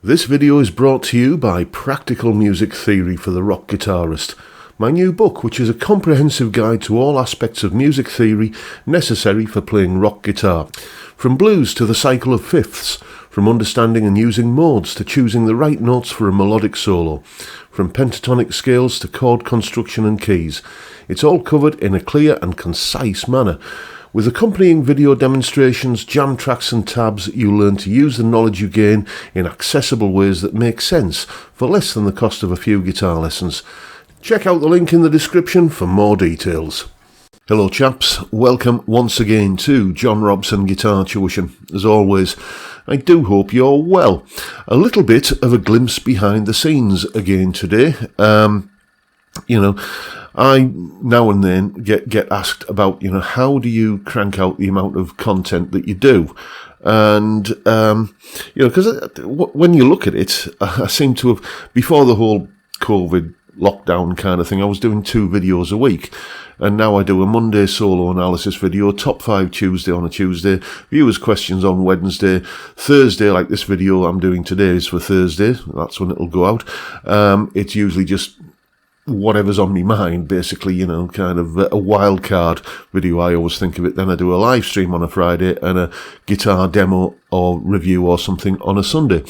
This video is brought to you by Practical Music Theory for the Rock Guitarist, my new book, which is a comprehensive guide to all aspects of music theory necessary for playing rock guitar. From blues to the cycle of fifths, from understanding and using modes to choosing the right notes for a melodic solo, from pentatonic scales to chord construction and keys. It's all covered in a clear and concise manner. With accompanying video demonstrations, jam tracks and tabs, you'll learn to use the knowledge you gain in accessible ways that make sense for less than the cost of a few guitar lessons. Check out the link in the description for more details. Hello chaps, welcome once again to John Robson Guitar Tuition. As always, I do hope you're well. A little bit of a glimpse behind the scenes again today. I now and then get asked about, how do you crank out the amount of content that you do? And, because when you look at it, I seem to have, before the whole COVID lockdown kind of thing, I was doing 2 videos a week. And now I do a Monday solo analysis video, top 5 Tuesday on a Tuesday, viewers' questions on Wednesday, Thursday, like this video I'm doing today is for Thursday, that's when it'll go out. It's usually just whatever's on my mind, basically, kind of a wild card video, I always think of it. Then I do a live stream on a Friday and a guitar demo or review or something on a Sunday.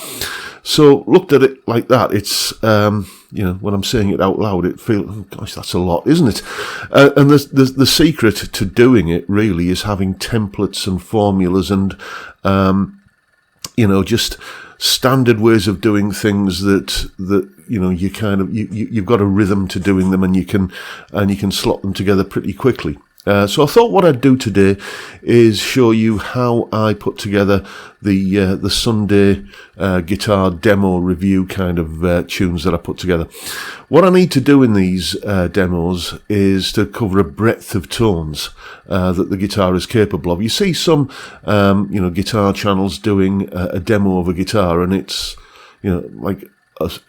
So looked at it like that, it's, when I'm saying it out loud, it feels, gosh, that's a lot, isn't it? And the secret to doing it really is having templates and formulas and, just standard ways of doing things that you kind of you've got a rhythm to doing them, and you can slot them together pretty quickly. So I thought what I'd do today is show you how I put together the Sunday guitar demo review kind of tunes that I put together. What I need to do in these demos is to cover a breadth of tones that the guitar is capable of. You see some guitar channels doing a demo of a guitar, and it's like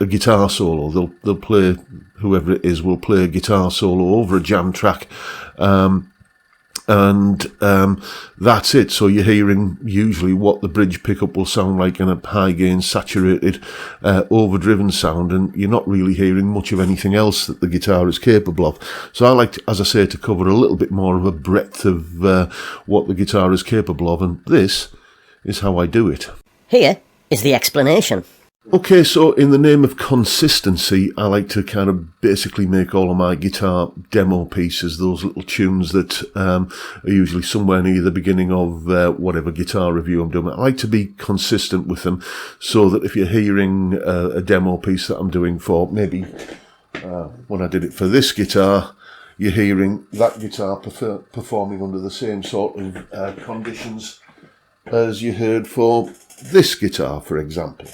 a guitar solo. They'll play, whoever it is will play a guitar solo over a jam track, and that's it. So you're hearing usually what the bridge pickup will sound like in a high gain, saturated, overdriven sound, and you're not really hearing much of anything else that the guitar is capable of. So I like to, as I say, to cover a little bit more of a breadth of what the guitar is capable of, and this is how I do it. Here is the explanation. Okay, so in the name of consistency, I like to kind of basically make all of my guitar demo pieces, those little tunes that are usually somewhere near the beginning of whatever guitar review I'm doing. I like to be consistent with them so that if you're hearing a demo piece that I'm doing for maybe when I did it for this guitar, you're hearing that guitar performing under the same sort of conditions as you heard for this guitar, for example.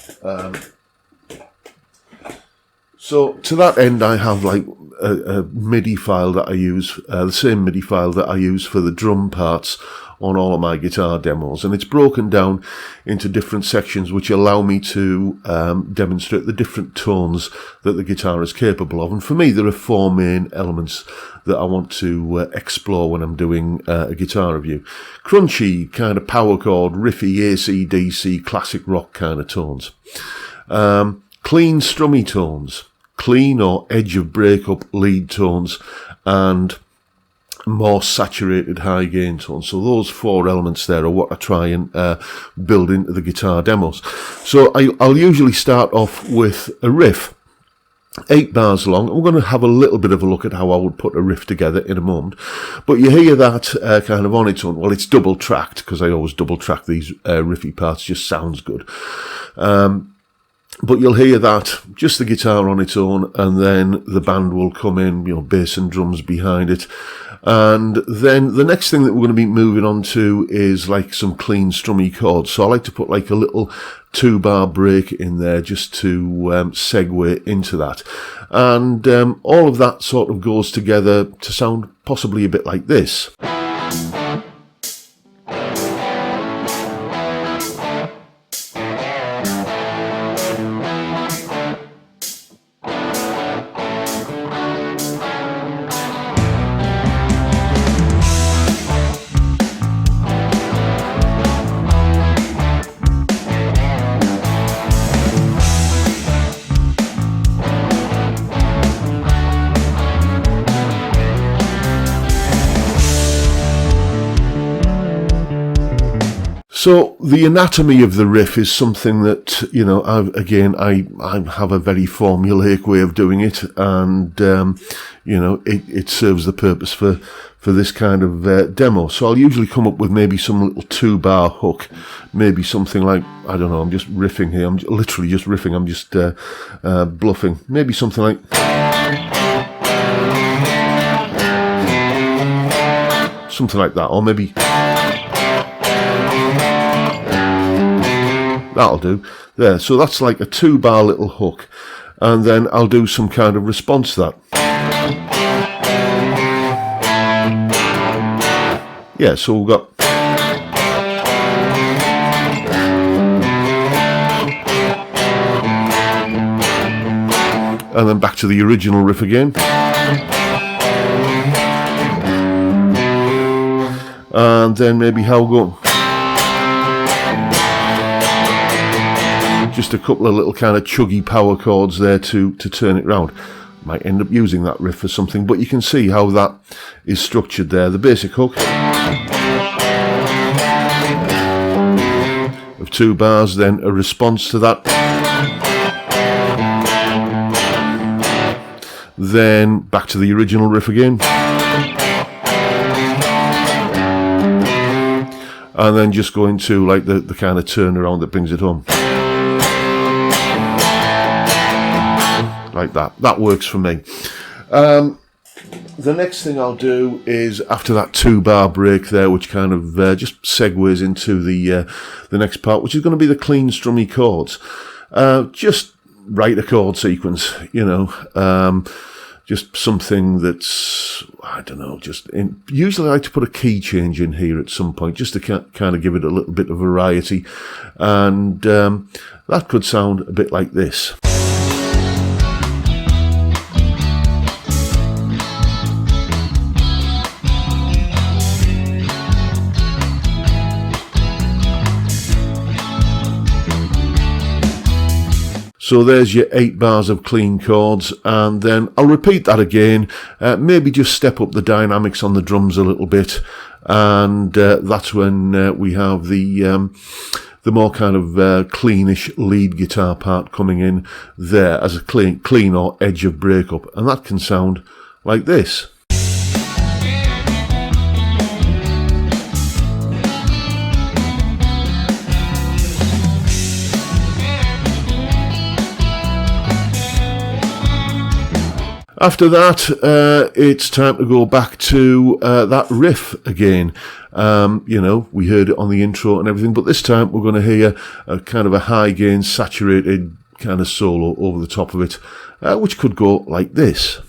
So to that end, I have like a MIDI file that I use, the same MIDI file that I use for the drum parts on all of my guitar demos, and it's broken down into different sections which allow me to demonstrate the different tones that the guitar is capable of. And for me, there are 4 main elements that I want to explore when I'm doing a guitar review. Crunchy, kind of power chord, riffy, AC/DC, classic rock kind of tones. Clean, strummy tones. Clean or edge of breakup lead tones, and more saturated high gain tones. So those 4 elements there are what I try and build into the guitar demos. So I'll usually start off with a riff, 8 bars long. I'm going to have a little bit of a look at how I would put a riff together in a moment. But you hear that kind of on its own. Well, it's double tracked because I always double track these riffy parts. Just sounds good. But you'll hear that, just the guitar on its own, and then the band will come in, bass and drums behind it. And then the next thing that we're going to be moving on to is like some clean strummy chords. So I like to put like a little 2-bar break in there just to segue into that. And all of that sort of goes together to sound possibly a bit like this. So the anatomy of the riff is something that, I have a very formulaic way of doing it, and, it serves the purpose for this kind of demo. So I'll usually come up with maybe some little 2-bar hook, maybe something like, I don't know, I'm just riffing here, I'm literally just riffing, I'm just bluffing, maybe something like... something like that, or maybe... that'll do. There, so that's like a 2-bar little hook, and then I'll do some kind of response to that. Yeah, so we've got... and then back to the original riff again. And then maybe how we'll go... just a couple of little kind of chuggy power chords there to turn it round. Might end up using that riff for something, but you can see how that is structured there. The basic hook of 2 bars, then a response to that, then back to the original riff again, and then just go into like the kind of turnaround that brings it home. Like that. That works for me. The next thing I'll do is, after that 2-bar break there, which kind of just segues into the next part, which is going to be the clean strummy chords. Just write a chord sequence, just something that's, I don't know, usually I like to put a key change in here at some point, just to kind of give it a little bit of variety. And that could sound a bit like this. So there's your 8 bars of clean chords, and then I'll repeat that again, maybe just step up the dynamics on the drums a little bit, and that's when we have the more kind of cleanish lead guitar part coming in there as a clean or edge of breakup, and that can sound like this. After that, it's time to go back to that riff again. We heard it on the intro and everything, but this time we're going to hear a kind of a high gain, saturated kind of solo over the top of it, which could go like this.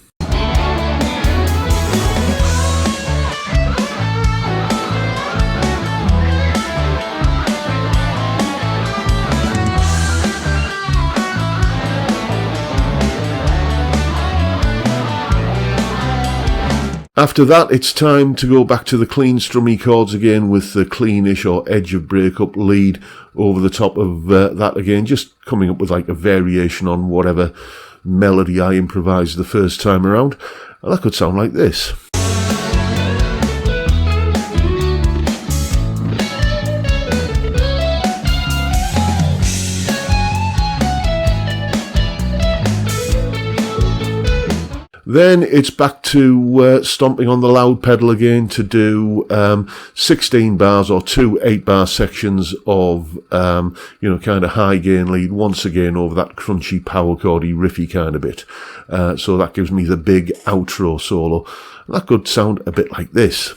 After that, it's time to go back to the clean strummy chords again with the cleanish or edge of breakup lead over the top of that again, just coming up with like a variation on whatever melody I improvised the first time around. And that could sound like this. Then it's back to stomping on the loud pedal again to do 16 bars or 2 8-bar sections of, kind of high gain lead once again over that crunchy power chordy riffy kind of bit. So that gives me the big outro solo. That could sound a bit like this.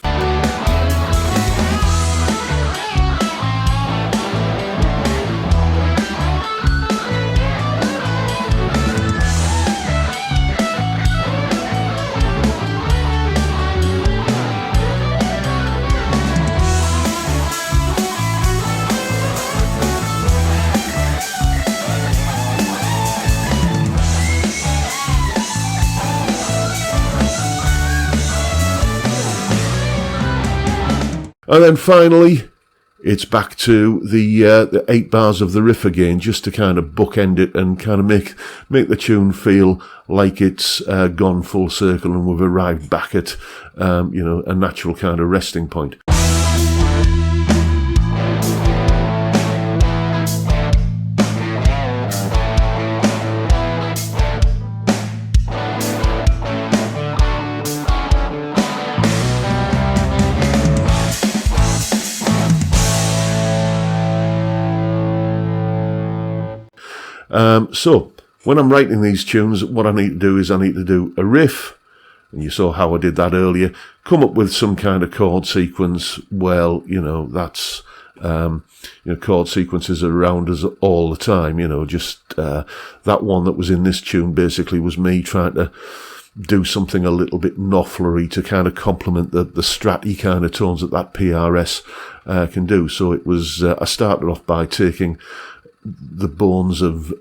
And then finally, it's back to the 8 bars of the riff again, just to kind of bookend it and kind of make the tune feel like it's gone full circle and we've arrived back at a natural kind of resting point. So when I'm writing these tunes, what I need to do is I need to do a riff, and you saw how I did that earlier, come up with some kind of chord sequence. Well, that's, chord sequences are around us all the time, just that one that was in this tune basically was me trying to do something a little bit nofflery to kind of complement the stratty kind of tones that PRS can do. So it was, I started off by taking the bones of,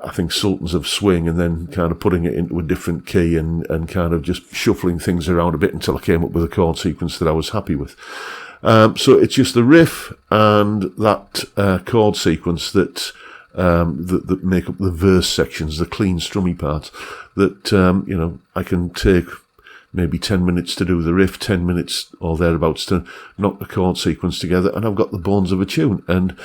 I think, Sultans of Swing, and then kind of putting it into a different key and kind of just shuffling things around a bit until I came up with a chord sequence that I was happy with. So it's just the riff and that chord sequence that make up the verse sections, the clean strummy parts, that, I can take maybe 10 minutes to do the riff, 10 minutes or thereabouts to knock the chord sequence together, and I've got the bones of a tune. And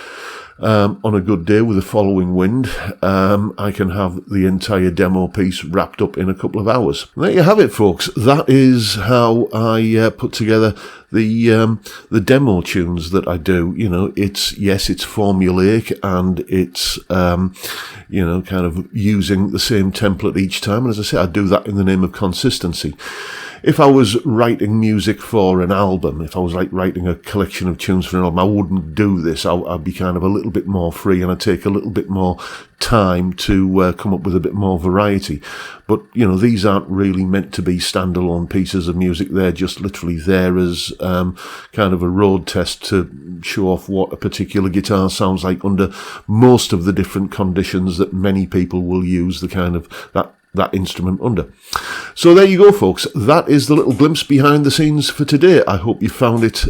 on a good day with a following wind, I can have the entire demo piece wrapped up in a couple of hours. And there you have it, folks. That is how I put together the demo tunes that I do. It's formulaic, and it's kind of using the same template each time. And as I say, I do that in the name of consistency. If I was writing music for an album, if I was like writing a collection of tunes for an album, I wouldn't do this. I'd be kind of a little bit more free, and I'd take a little bit more time to come up with a bit more variety. But, these aren't really meant to be standalone pieces of music. They're just literally there as kind of a road test to show off what a particular guitar sounds like under most of the different conditions that many people will use the kind of that instrument under. So there you go, folks. That is the little glimpse behind the scenes for today. I hope you found it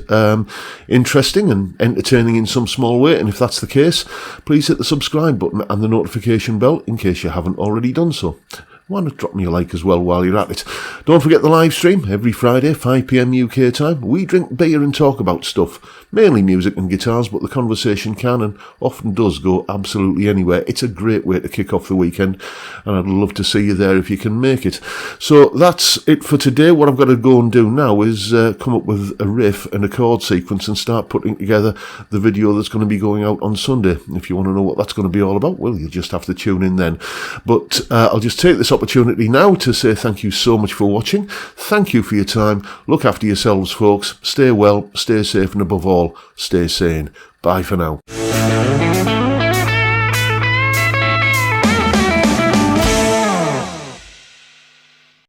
interesting and entertaining in some small way. And if that's the case, please hit the subscribe button and the notification bell in case you haven't already done so. Why not drop me a like as well while you're at it? Don't forget the live stream every Friday, 5 PM UK time. We drink beer and talk about stuff, mainly music and guitars, but the conversation can and often does go absolutely anywhere. It's a great way to kick off the weekend, and I'd love to see you there if you can make it. So that's it for today. What I've got to go and do now is come up with a riff and a chord sequence and start putting together the video that's going to be going out on Sunday. If you want to know what that's going to be all about, well, you'll just have to tune in then. But I'll just take this opportunity now to say thank you so much for watching. Thank you for your time. Look after yourselves, folks. Stay well, stay safe, and above all, stay sane. Bye for now.